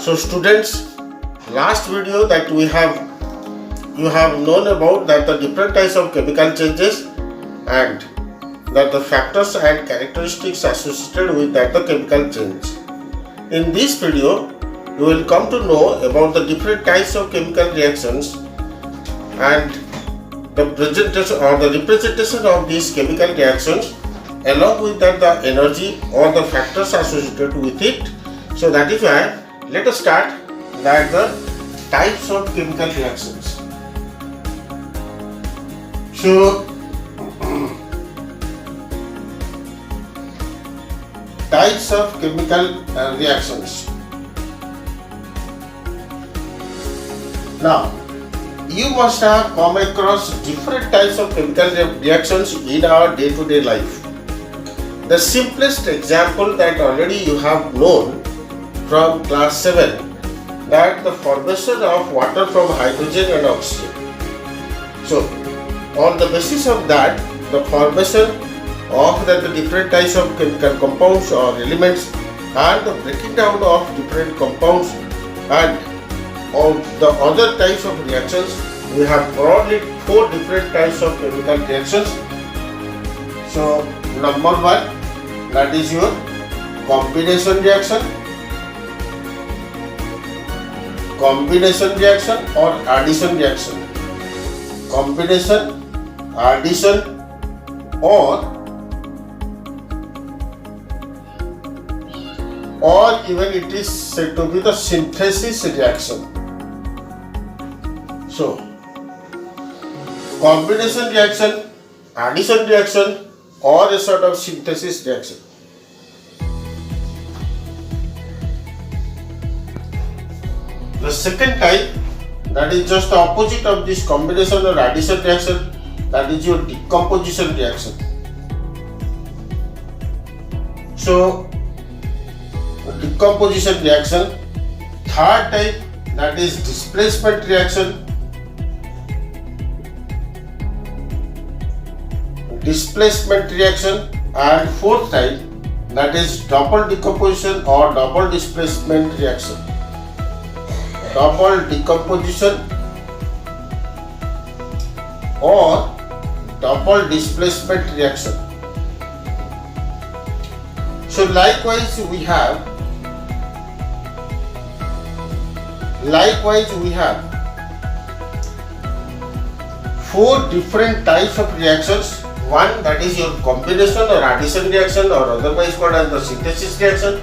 So students, last video that you have known about that the different types of chemical changes and that the factors and characteristics associated with that the chemical change. In this video, you will come to know about the different types of chemical reactions and the presentation or the representation of these chemical reactions along with that the energy or the factors associated with it. So that is why let us start that the types of chemical reactions. So types of chemical reactions. Now you must have come across different types of chemical reactions in our day-to-day life. The simplest example that already you have known from class 7, that the formation of water from hydrogen and oxygen. So on the basis of that, the formation of the different types of chemical compounds or elements and the breaking down of different compounds and of the other types of reactions, we have broadly 4 different types of chemical reactions. So number 1, that is your combination reaction or addition reaction. Combination, addition or even it is said to be the synthesis reaction. So combination reaction, addition reaction or a sort of synthesis reaction. The second type, that is just the opposite of this combination or addition reaction, that is your decomposition reaction. So decomposition reaction. Third type, that is displacement reaction. And fourth type, that is double decomposition or double displacement reaction. Double decomposition or double displacement reaction. So likewise we have 4 different types of reactions. One, that is your combination or addition reaction or otherwise called as the synthesis reaction,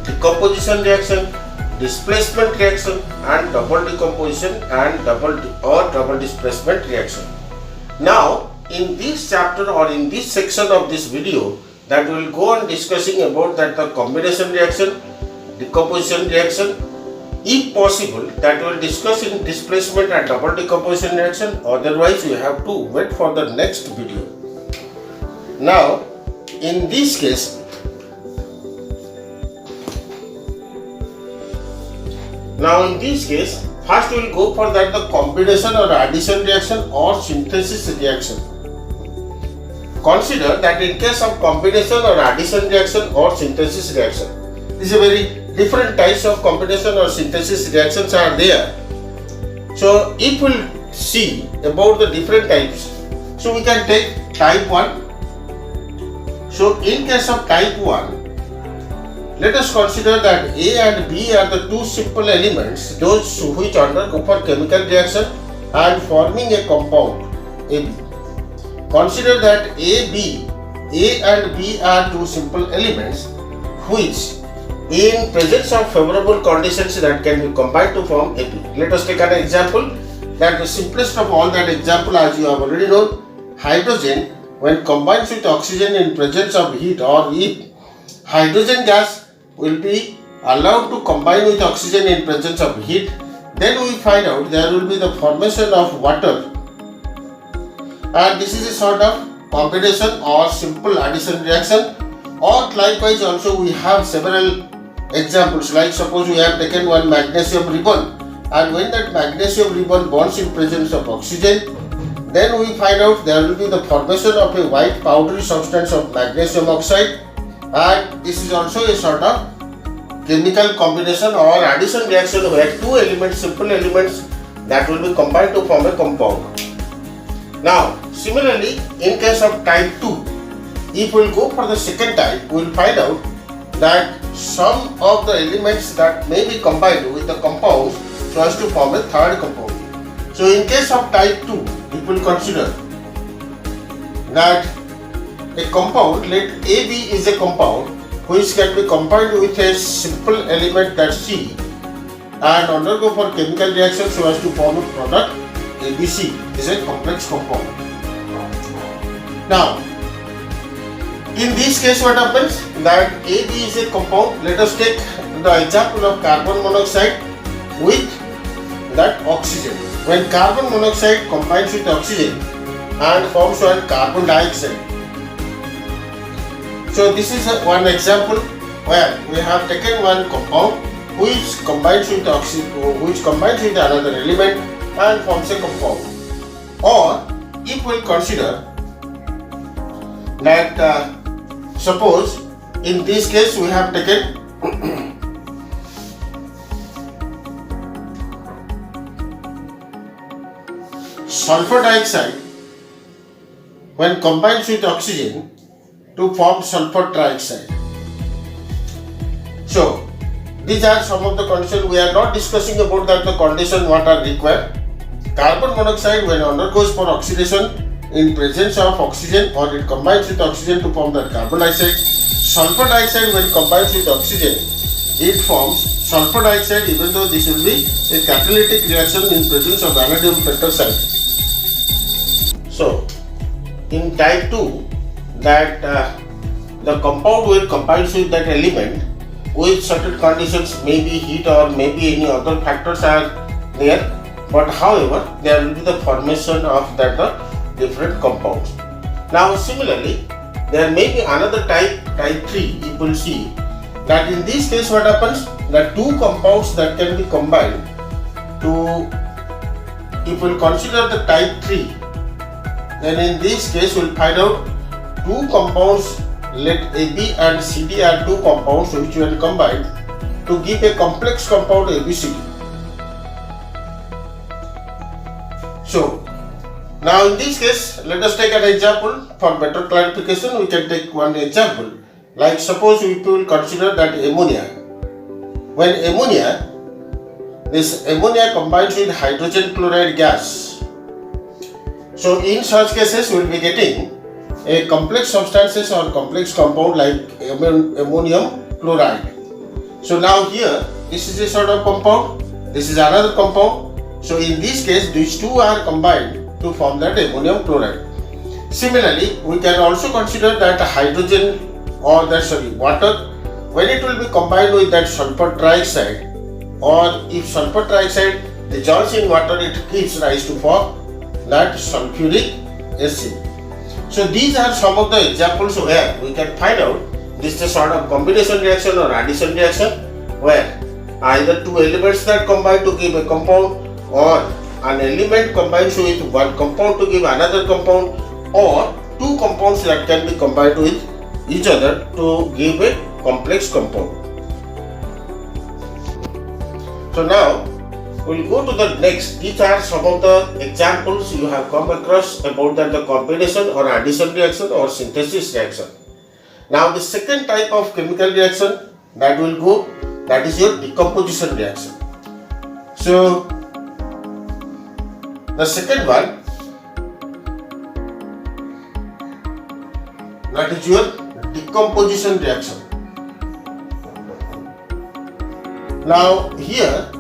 decomposition reaction, displacement reaction and double decomposition and double displacement reaction. Now in this chapter or in this section of this video, that we will go on discussing about that the combination reaction, decomposition reaction. If possible, that we will discuss in displacement and double decomposition reaction, otherwise you have to wait for the next video. Now in this case, first we will go for that the combination or addition reaction or synthesis reaction. Consider that in case of combination or addition reaction or synthesis reaction, this is a very different types of combination or synthesis reactions are there. So if we will see about the different types, so we can take type 1. So in case of type 1, let us consider that A and B are the 2 simple elements, those which undergo for chemical reaction and forming a compound AB. Consider that A and B are 2 simple elements which in presence of favorable conditions that can be combined to form AB. Let us take an example, that the simplest of all that example, as you have already known, hydrogen when combines with oxygen in presence of heat, or if hydrogen gas will be allowed to combine with oxygen in presence of heat, then we find out there will be the formation of water, and this is a sort of combination or simple addition reaction. Or likewise also we have several examples, like suppose we have taken one magnesium ribbon, and when that magnesium ribbon bonds in presence of oxygen, then we find out there will be the formation of a white powdery substance of magnesium oxide, and this is also a sort of chemical combination or addition reaction where two elements, simple elements, that will be combined to form a compound. Now, similarly, in case of type 2, if we will go for the second type, we will find out that some of the elements that may be combined with the compound so as to form a third compound. So, in case of type 2, it will consider that a compound, let AB is a compound which can be combined with a simple element that C and undergo for chemical reaction so as to form a product. ABC is a complex compound. Now, in this case what happens that AB is a compound. Let us take the example of carbon monoxide with that oxygen. When carbon monoxide combines with oxygen and forms one carbon dioxide. So this is one example where we have taken one compound which combines with another element and forms a compound. Or if we consider that suppose in this case we have taken sulfur dioxide when combines with oxygen to form sulfur trioxide. So these are some of the conditions. We are not discussing about that the condition what are required. Carbon monoxide when undergoes for oxidation in presence of oxygen or it combines with oxygen to form that carbon dioxide. Sulfur dioxide when combines with oxygen it forms sulfur dioxide even though this will be a catalytic reaction in presence of vanadium pentoxide. So in type 2 that the compound will combine with that element with certain conditions, maybe heat or maybe any other factors are there, but however there will be the formation of that different compounds. Now similarly there may be another type 3. You will see that in this case what happens that two compounds that can be combined to, if we will consider the type 3, then in this case we will find out two compounds, let AB and CD are two compounds which when combined to give a complex compound ABCD. So now in this case let us take an example for better clarification. We can take one example like suppose we will consider that ammonia. When this ammonia combines with hydrogen chloride gas. So in such cases we will be getting a complex substances or complex compound like ammonium chloride. So now here this is a sort of compound, this is another compound. So in this case these two are combined to form that ammonium chloride. Similarly we can also consider that hydrogen or water when it will be combined with that sulfur trioxide, or if sulfur trioxide dissolves in water it gives rise to form that sulfuric acid. So these are some of the examples where we can find out this is a sort of combination reaction or addition reaction where either two elements that combine to give a compound or an element combines with one compound to give another compound or two compounds that can be combined with each other to give a complex compound. So now we will go to the next. These are some of the examples you have come across about that the combination or addition reaction or synthesis reaction. Now the second type of chemical reaction that will go, that is your decomposition reaction. So the second one, that is your decomposition reaction. Now here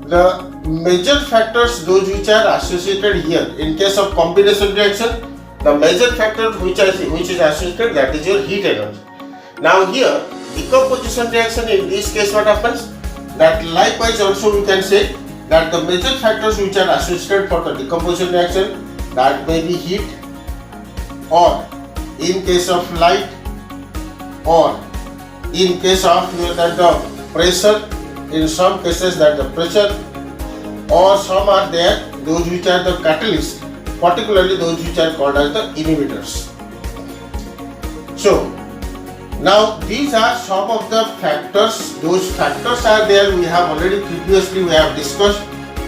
the major factors, those which are associated here in case of combination reaction, the major factor which is associated, that is your heat energy. Now here decomposition reaction, in this case what happens that likewise also we can say that the major factors which are associated for the decomposition reaction, that may be heat, or in case of light, or in case of that the pressure, in some cases that the pressure, or some are there those which are the catalysts, particularly those which are called as the inhibitors. So Now these are some of the factors. Those factors are there. We have already previously discussed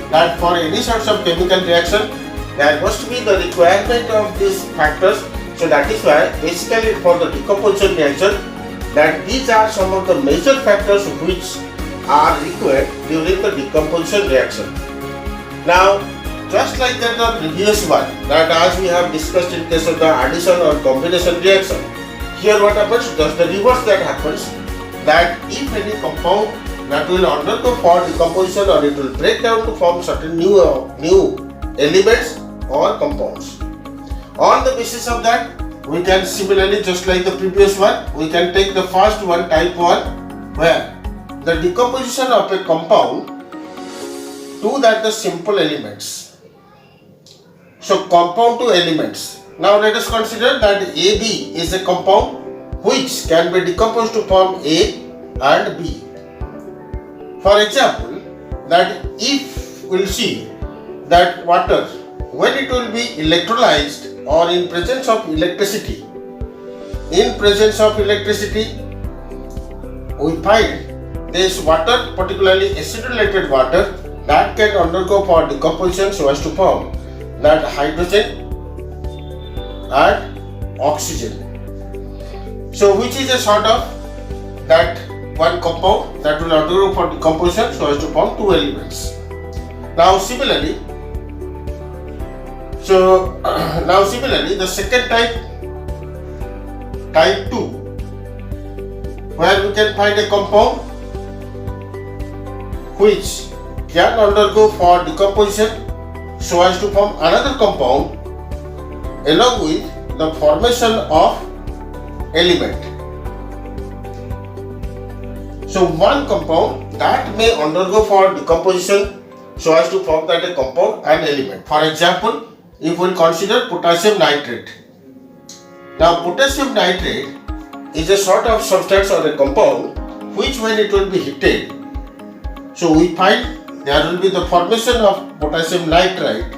that for any sorts of chemical reaction there must be the requirement of these factors. So that is why basically for the decomposition reaction that these are some of the major factors which are required during the decomposition reaction. Now just like that the previous one, that as we have discussed in case of the addition or combination reaction, here what happens, just the reverse that happens, that if any compound that will undergo for decomposition or it will break down to form certain new elements or compounds. On the basis of that, we can similarly, just like the previous one, we can take the first one, type 1, where the decomposition of a compound to that the simple elements. So compound to elements. Now let us consider that AB is a compound which can be decomposed to form A and B. For example, that if we will see that water, when it will be electrolyzed or in presence of electricity, we find this water, particularly acidulated water, that can undergo for decomposition so as to form that hydrogen and oxygen. So which is a sort of that one compound that will undergo for decomposition so as to form two elements. Now similarly, the second type 2, where we can find a compound which can undergo for decomposition so as to form another compound along with the formation of element. So one compound that may undergo for decomposition so as to form that a compound and element. For example, if we consider potassium nitrate. Now potassium nitrate is a sort of substance or a compound which when it will be heated, so we find there will be the formation of potassium nitrite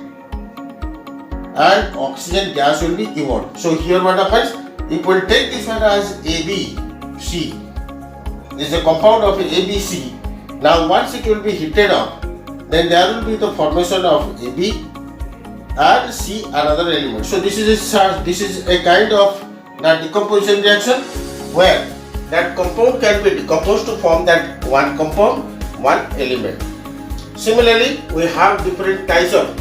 and oxygen gas will be evolved. So here what happens, if we take this one as ABC, this is a compound of ABC. Now once it will be heated up, then there will be the formation of AB and C another element. So this is a kind of that decomposition reaction where that compound can be decomposed to form that one compound, one element. Similarly, we have different types of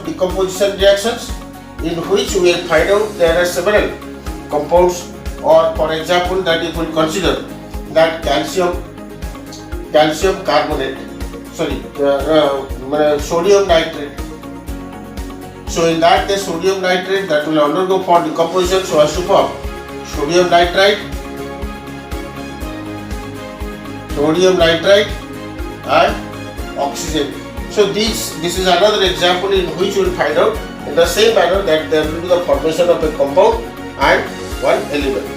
decomposition reactions in which we will find out there are several compounds, or for example that if we consider that sodium nitrate. So in that case sodium nitrate that will undergo for decomposition so as to form sodium nitrite and oxygen. So this is another example in which you will find out in the same manner that there will be the formation of a compound and one element.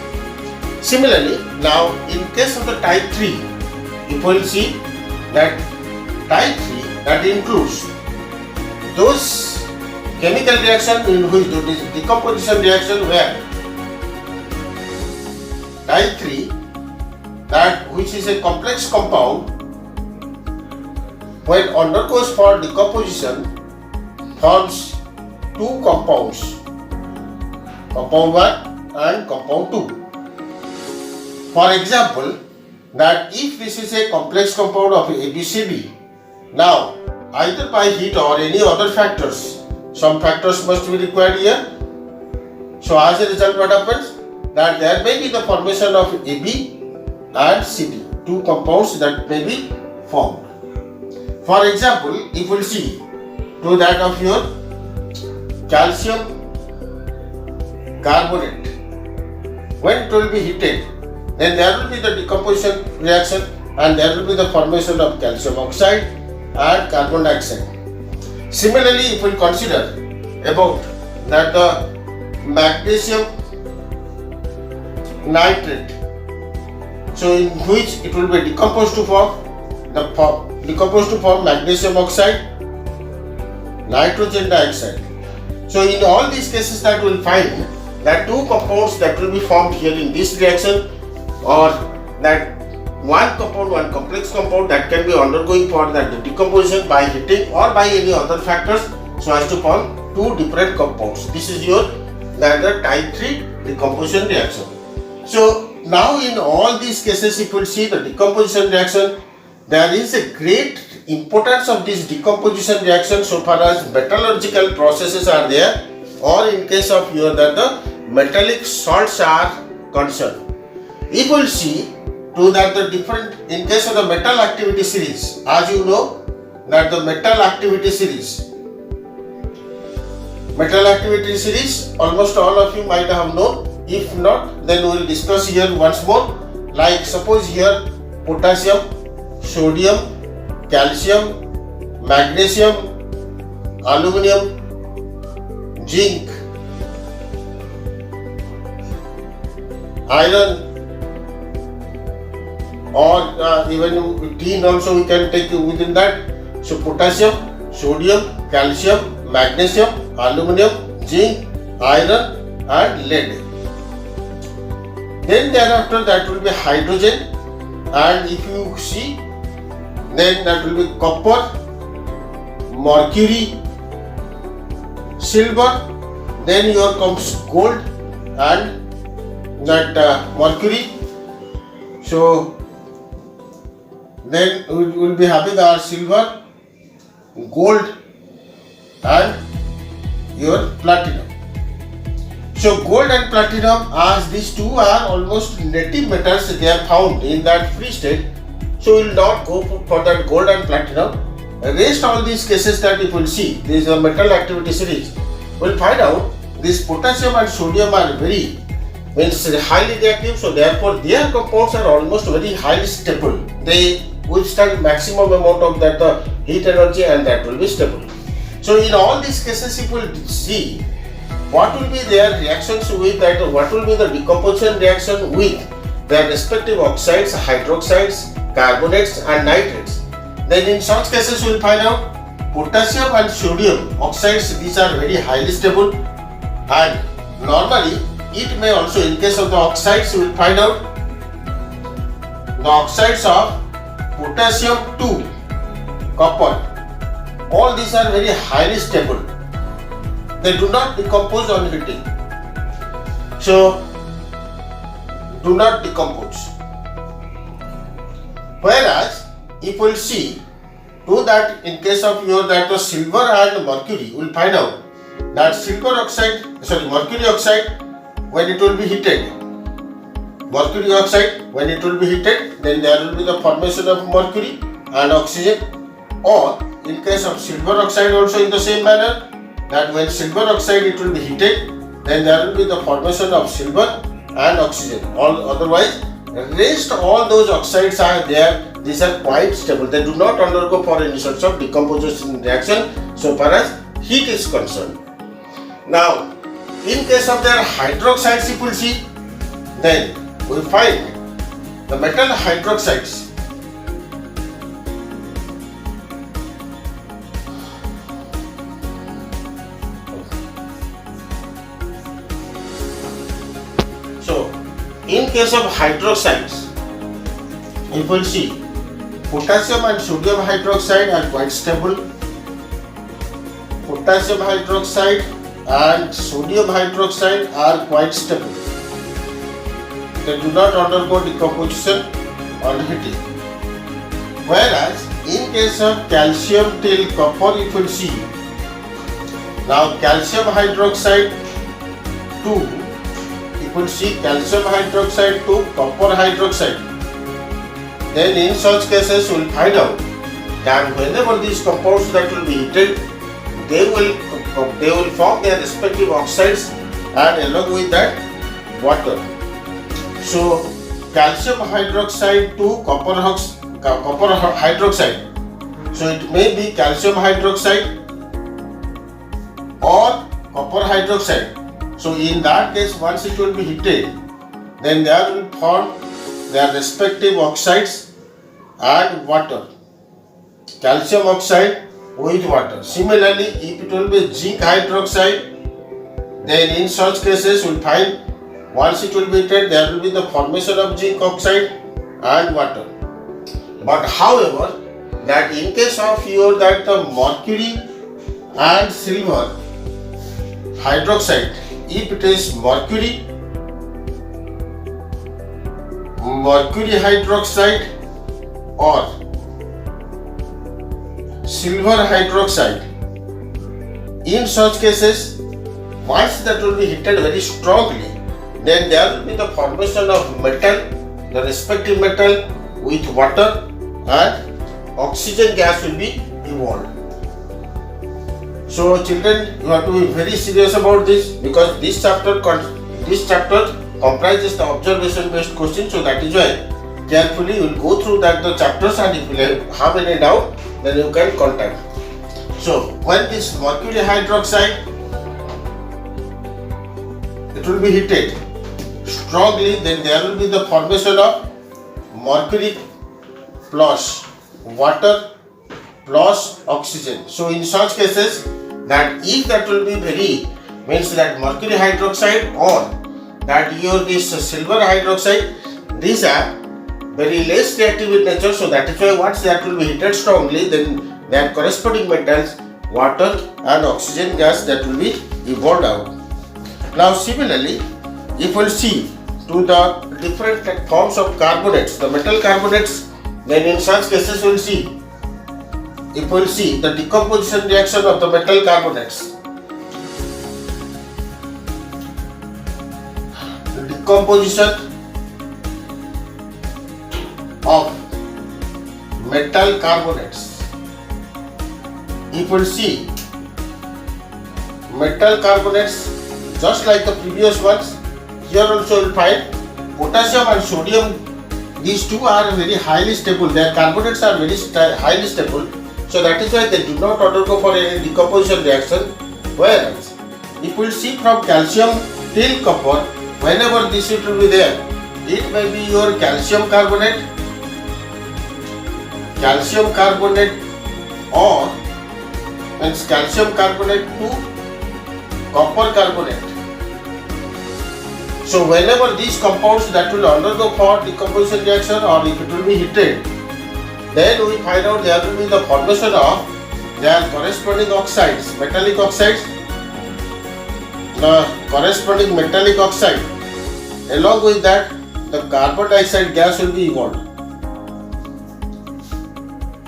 Similarly, now in case of the type 3, you will see that type 3 that includes those chemical reaction in which there is decomposition reaction where type 3 that which is a complex compound when undergoes for decomposition forms two compounds, compound 1 and compound 2. For example, that if this is a complex compound of ABCD, now either by heat or any other factors, some factors must be required here. So as a result what happens, that there may be the formation of AB and CD, two compounds that may be formed. For example, if we see to that of your calcium carbonate, when it will be heated, then there will be the decomposition reaction and there will be the formation of calcium oxide and carbon dioxide. Similarly, if we consider about that the magnesium nitrate, so in which it will be decomposed to form magnesium oxide, nitrogen dioxide. So in all these cases that we'll find that two compounds that will be formed here in this reaction, or that one compound, one complex compound that can be undergoing for that decomposition by heating or by any other factors, so as to form two different compounds. This is your the type 3 decomposition reaction. So now in all these cases, if you see the decomposition reaction, there is a great importance of this decomposition reaction so far as metallurgical processes are there, or in case of your that the metallic salts are concerned. If we will see to that the different, in case of the metal activity series, as you know that the metal activity series almost all of you might have known. If not, then we will discuss here once more. Like suppose here potassium, sodium, calcium, magnesium, aluminum, zinc, iron, or even tin also we can take within that. So potassium, sodium, calcium, magnesium, aluminum, zinc, iron and lead. Then thereafter that will be hydrogen, and if you see, then that will be copper, mercury, silver, then here comes gold and that mercury. So then we will be having our silver, gold and your platinum. So gold and platinum, as these two are almost native metals, they are found in that free state. So we will not go for that gold and platinum. Rest all these cases that you will see, there is a metal activity series. We will find out this potassium and sodium are very highly reactive. So therefore their compounds are almost very highly stable. They withstand maximum amount of that heat energy, and that will be stable. So in all these cases, if we will see what will be their reactions with that, what will be the decomposition reaction with their respective oxides, hydroxides, carbonates and nitrates. Then in such cases we will find out potassium and sodium oxides, these are very highly stable, and normally it may also, in case of the oxides, we will find out the oxides of potassium 2, copper, all these are very highly stable. They do not decompose on heating. So do not decompose. Whereas if we will see to that, in case of your that silver and mercury, we will find out that mercury oxide, when it will be heated, then there will be the formation of mercury and oxygen. Or in case of silver oxide also in the same manner, that when silver oxide it will be heated, then there will be the formation of silver and oxygen. Otherwise, rest all those oxides are there, these are quite stable. They do not undergo for any sorts of decomposition reaction so far as heat is concerned. Now, in case of their hydroxides, if we see, then we find the metal hydroxides. So, in case of hydroxides, if we see, potassium and sodium hydroxide are quite stable. Potassium hydroxide and sodium hydroxide are quite stable. They do not undergo decomposition on heating. Whereas in case of calcium till copper, if we see, now calcium hydroxide 2, if we see calcium hydroxide to copper hydroxide, then in such cases we will find out that whenever these compounds that will be heated, they will form their respective oxides, and along with that water. So calcium hydroxide to copper hydroxide. So it may be calcium hydroxide or copper hydroxide. So in that case, once it will be heated, then there will form their respective oxides and water. Calcium oxide with water. Similarly, if it will be zinc hydroxide then in such cases we'll find once it will be heated, there will be the formation of zinc oxide and water. But however, that in case of your that the mercury and silver hydroxide, if it is mercury hydroxide or silver hydroxide, in such cases, once that will be heated very strongly, then there will be the formation of metal, the respective metal with water and oxygen gas will be evolved. So children, you have to be very serious about this, because this chapter comprises the observation based question. So that is why carefully you will go through the chapters, and if you have any doubt, then you can contact. So when this mercury hydroxide, it will be heated strongly, then there will be the formation of mercury plus water plus oxygen. So in such cases, that if that will be very, means that mercury hydroxide or that this silver hydroxide, these are very less reactive in nature. So that is why once that will be heated strongly, then their corresponding metals, water and oxygen gas, that will be evolved out. Now similarly, if we will see to the different forms of carbonates, the metal carbonates, then in such cases we will see, if we will see the decomposition reaction of the metal carbonates, the decomposition of metal carbonates, if we will see metal carbonates, just like the previous ones, here also you will find potassium and sodium. These two are very highly stable. Their carbonates are very highly stable. So that is why they do not undergo for any decomposition reaction. Whereas if we see from calcium till copper, whenever this it will be there, it may be your calcium carbonate or means calcium carbonate to copper carbonate. So whenever these compounds that will undergo for decomposition reaction, or if it will be heated, then we find out there will be the formation of their corresponding oxides, metallic oxides, the corresponding metallic oxide. Along with that, the carbon dioxide gas will be evolved.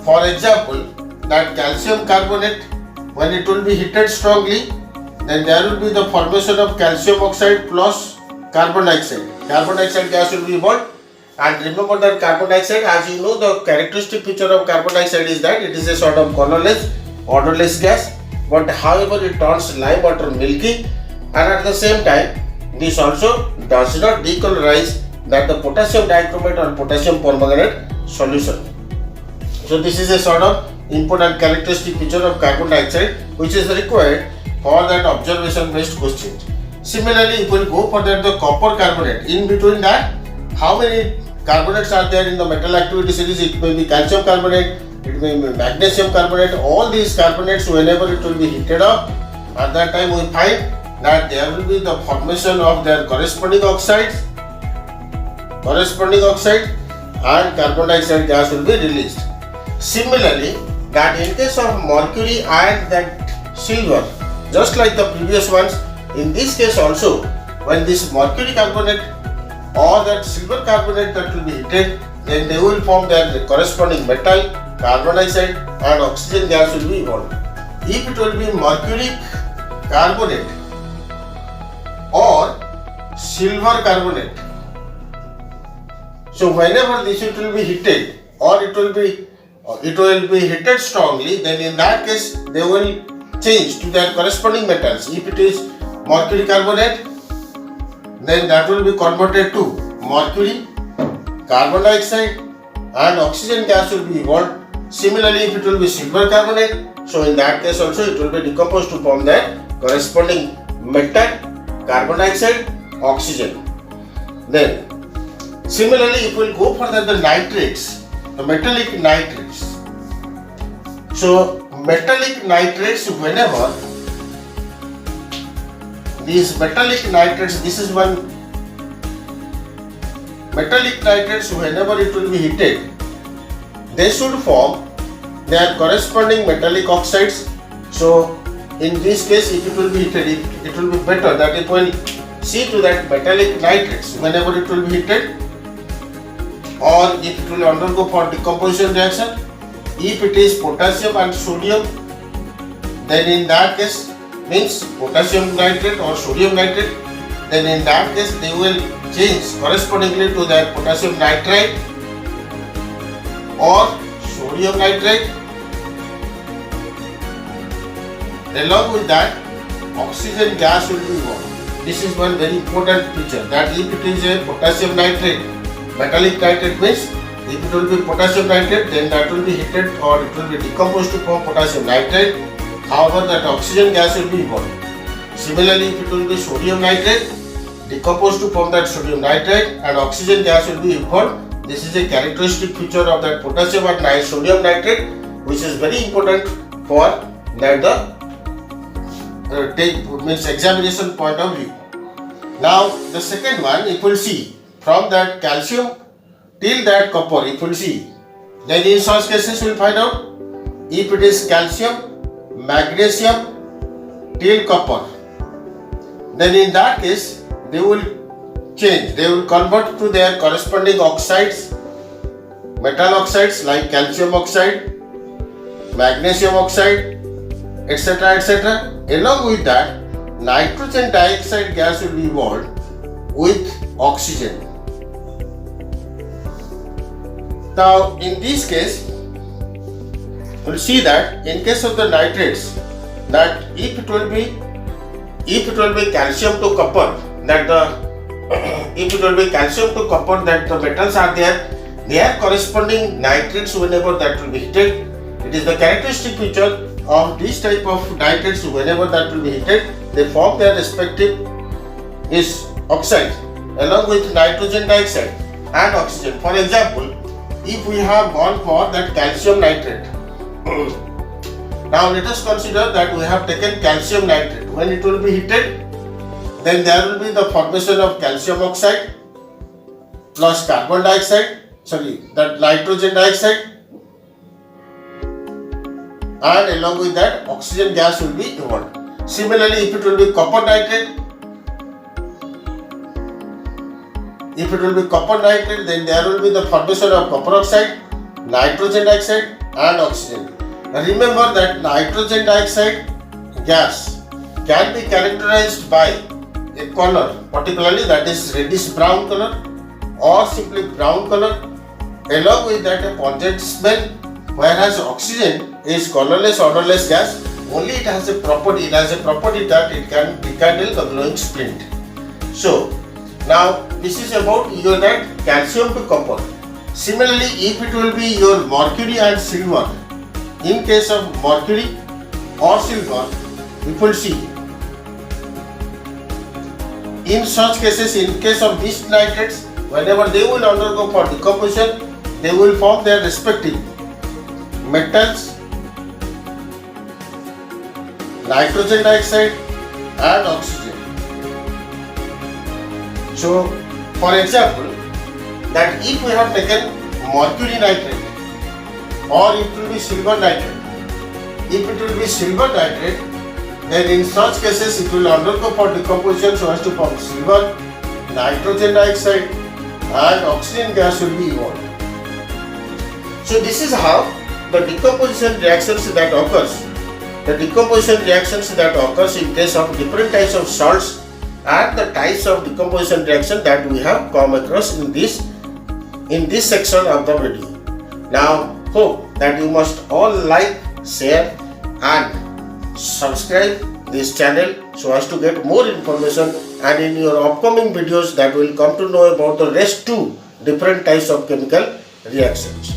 For example, that calcium carbonate, when it will be heated strongly, then there will be the formation of calcium oxide plus carbon dioxide. Carbon dioxide gas will be evolved. And remember that carbon dioxide, as you know, the characteristic feature of carbon dioxide is that it is a sort of colorless, odorless gas. But however, it turns lime water milky, and at the same time, this also does not decolorize that the potassium dichromate or potassium permanganate solution. So this is a sort of important characteristic feature of carbon dioxide which is required for that observation based question. Similarly, if we go for that the copper carbonate, in between that, how many carbonates are there in the metal activity series? It may be calcium carbonate, it may be magnesium carbonate. All these carbonates, whenever it will be heated up, at that time we find that there will be the formation of their corresponding oxides, and carbon dioxide gas will be released. Similarly, that in case of mercury and that silver, just like the previous ones, in this case also, when this mercury carbonate or that silver carbonate that will be heated, then they will form their corresponding metal, carbon dioxide and oxygen gas will be evolved. If it will be mercury carbonate or silver carbonate, so whenever this it will be heated or it will be heated strongly, then in that case they will change to their corresponding metals. If it is mercury carbonate, then that will be converted to mercury, carbon dioxide and oxygen gas will be evolved. Similarly, if it will be silver carbonate, so in that case also it will be decomposed to form their corresponding metal, carbon dioxide, oxygen. Then similarly, if we will go for the nitrates, the metallic nitrates. So metallic nitrates, whenever these metallic nitrates, this is one metallic nitrates, whenever it will be heated, they should form their corresponding metallic oxides. So in this case, if it will be heated, it will be better that it will see to that metallic nitrates whenever it will be heated, or if it will undergo for decomposition reaction. If it is potassium and sodium, then in that case means potassium nitrate or sodium nitrate, then in that case they will change correspondingly to that potassium nitrite or sodium nitrate. Along with that, oxygen gas will be formed. This is one very important feature, that if it is a potassium nitrate, metallic nitrate means if it will be potassium nitrate, then that will be heated or it will be decomposed to form potassium nitrate. However, that oxygen gas will be evolved. Similarly, if it will be sodium nitrate, decomposed to form that sodium nitrate and oxygen gas will be evolved. This is a characteristic feature of that potassium and sodium nitrate, which is very important for that the means examination point of view. Now the second one, if we see from that calcium till that copper, if we see, then in such cases we will find out if it is calcium, magnesium till copper, then in that case they will change, they will convert to their corresponding oxides, metal oxides like calcium oxide, magnesium oxide, etc., etc. Along with that, nitrogen dioxide gas will be evolved with oxygen. Now in this case, we'll see that in case of the nitrates, that if it will be calcium to copper, that if it will be calcium to copper, that the metals are there, their corresponding nitrates whenever that will be heated. It is the characteristic feature of this type of nitrates, whenever that will be heated, they form their respective oxide along with nitrogen dioxide and oxygen. For example, if we have gone for that calcium nitrate, now let us consider that we have taken calcium nitrate. When it will be heated, then there will be the formation of calcium oxide plus carbon dioxide, that nitrogen dioxide, and along with that oxygen gas will be evolved. Similarly, if it will be copper nitrate, then there will be the formation of copper oxide, nitrogen dioxide and oxygen. Remember that nitrogen dioxide gas can be characterized by a color, particularly that is reddish brown color or simply brown color, along with that a pungent smell, whereas oxygen is colorless, odorless gas. Only it has a property that it can rekindle the glowing splint. So now this is about your that calcium to copper. Similarly, if it will be your mercury and silver, in case of mercury or silver, we will see in such cases, in case of these nitrates, whenever they will undergo for decomposition, they will form their respective metals, nitrogen dioxide and oxygen. So for example, that if we have taken mercury nitrate or it will be silver nitrate, if it will be silver nitrate, then in such cases it will undergo for decomposition so as to form silver, nitrogen dioxide and oxygen gas will be evolved. So this is how the decomposition reactions that occurs. The decomposition reactions that occurs in case of different types of salts and the types of decomposition reaction that we have come across in this section of the video. Now hope that you must all like, share and subscribe this channel so as to get more information, and in your upcoming videos that will come to know about the rest 2 different types of chemical reactions.